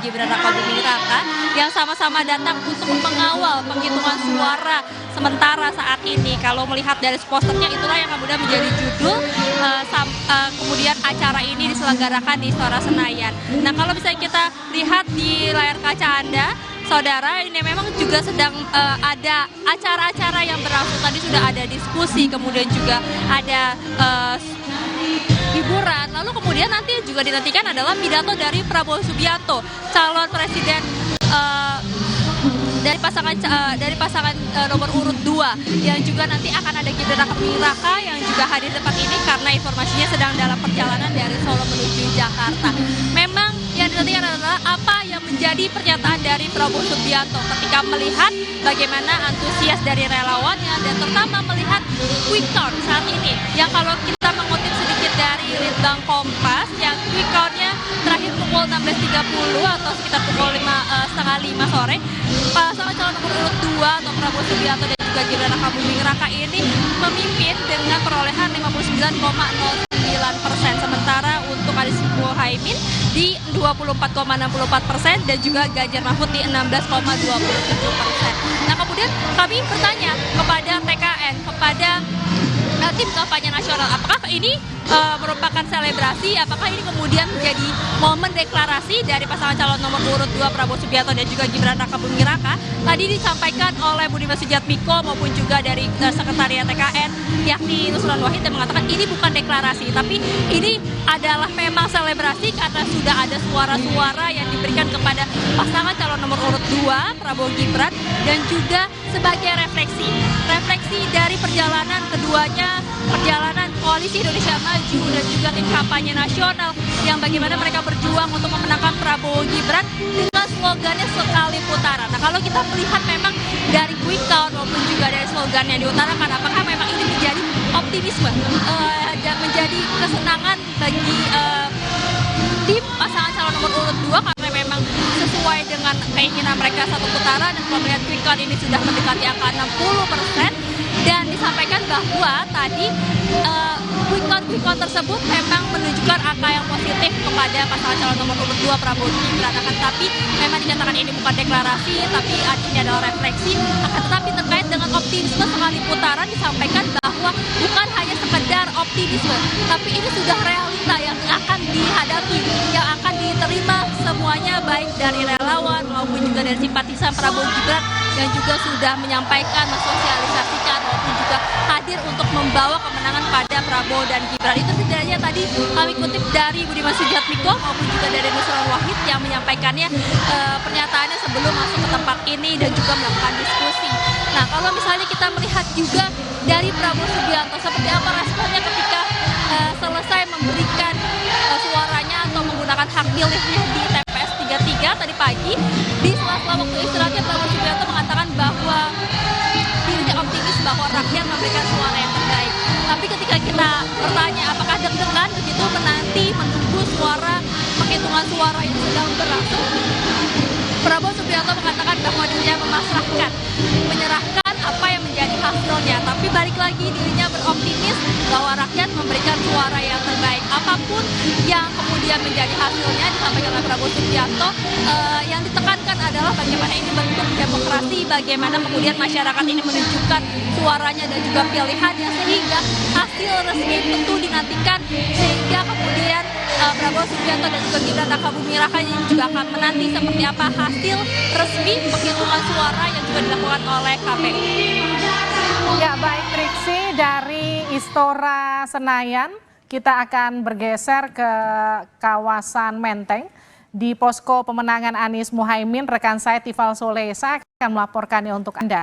Gibran Rakabuming Raka yang sama-sama datang untuk mengawal penghitungan suara sementara saat ini. Kalau melihat dari posternya, itulah yang kemudian menjadi judul kemudian acara ini diselenggarakan di Istora Senayan. Nah, kalau misalnya kita lihat di layar kaca Anda, saudara, ini memang juga sedang ada acara-acara yang berlangsung. Tadi sudah ada diskusi, kemudian juga ada hiburan. Lalu kemudian nanti juga dinantikan adalah pidato dari Prabowo Subianto, calon presiden dari pasangan nomor urut 2, yang juga nanti akan ada Gibran Rakabuming Raka yang juga hadir di tempat ini karena informasinya sedang dalam perjalanan dari Solo menuju Jakarta. Memang yang dinantikan adalah apa yang menjadi pernyataan dari Prabowo Subianto ketika melihat bagaimana antusias dari relawannya dan terutama melihat quick count saat ini, yang kalau kita mengutip sedikit dari Litbang Kompas, yang quick count-nya terakhir pukul 16.30 atau sekitar pukul 4:30 sore, pasangan calon nomor urut 2 atau Prabowo Subianto dan juga Gibran Rakabuming Raka ini memimpin dengan perolehan 59,09%, sementara untuk Anies Muhaimin di 24,64% dan juga Ganjar Mahfud di 16,27%. Nah, kemudian kami bertanya kepada TKN, kepada tim kampanye nasional, apakah ini merupakan selebrasi, apakah ini kemudian menjadi momen deklarasi dari pasangan calon nomor urut 2 Prabowo Subianto dan juga Gibran Rakabuming Raka. Tadi disampaikan oleh Budiman Sujatmiko maupun juga dari Sekretariat TKN, yakni Nusron Wahid, yang mengatakan ini bukan deklarasi, tapi ini adalah memang selebrasi karena sudah ada suara-suara yang diberikan kepada pasangan calon nomor urut 2 Prabowo Gibran, dan juga sebagai refleksi dari perjalanan keduanya, perjalanan Koalisi Indonesia Maju dan juga tim kampanye nasional, yang bagaimana mereka berjuang untuk memenangkan Prabowo Gibran dengan slogannya sekali putaran. Nah, kalau kita melihat memang dari quick count maupun juga dari slogan yang diutarakan, apakah memang ini menjadi optimisme dan menjadi kesenangan bagi tim pasangan calon nomor urut 2 karena memang sesuai dengan keinginan mereka satu putaran, dan kalau melihat quick count ini sudah mendekati angka 60%, dan disampaikan bahwa tadi quick count tersebut memang menunjukkan angka yang positif kepada pasangan calon nomor urut 2 Prabowo Gibran. Akan tetapi memang dikatakan ini bukan deklarasi, tapi ini adalah refleksi. Akan tetapi terkait dengan optimisme sekali putaran, disampaikan bahwa bukan hanya sekedar optimisme, tapi ini sudah realita yang akan dihadapi, yang akan diterima semuanya, baik dari relawan maupun juga dari simpatisan Prabowo Gibran, yang juga sudah menyampaikan, mensosialisasikan maupun juga hadir untuk membawa kemenangan pada Prabowo dan Gibran. Itu setidaknya tadi kami kutip dari Budiman Sujatmiko maupun juga dari Nusron Wahid yang menyampaikannya pernyataannya sebelum masuk ke tempat ini dan juga melakukan diskusi. Nah, kalau misalnya kita melihat juga dari Prabowo Subianto, seperti apa responnya ketika selesai memberikan suaranya atau menggunakan hak pilihnya di TPS 33 tadi pagi. Di sela-sela waktu istirahatnya, Prabowo Subianto mengatakan bahwa dirinya optimis bahwa rakyat memberikan suara yang terbaik. Tapi ketika kita bertanya apakah deg-degan begitu menunggu penghitungan suara yang sedang berlangsung, Prabowo Subianto mengatakan bahwa dirinya menyerahkan apa yang menjadi hasilnya, tapi balik lagi dirinya beroptimis bahwa rakyat memberikan suara yang terbaik. Apapun yang kemudian menjadi hasilnya, disampaikan oleh Prabowo Subianto, yang ditekankan adalah bagaimana ini bentuk demokrasi, bagaimana kemudian masyarakat ini menunjukkan suaranya dan juga pilihannya, sehingga hasil resmi tentu dinantikan, sehingga kemudian Prabowo Subianto dan juga Gibran Rakabuming Raka ini juga akan menanti seperti apa hasil resmi penghitungan suara yang juga dilakukan oleh KPU. Ya, baik Triksi, dari Istora Senayan kita akan bergeser ke kawasan Menteng. Di posko pemenangan Anies Muhaimin, rekan saya Tifal Solesa akan melaporkannya untuk Anda.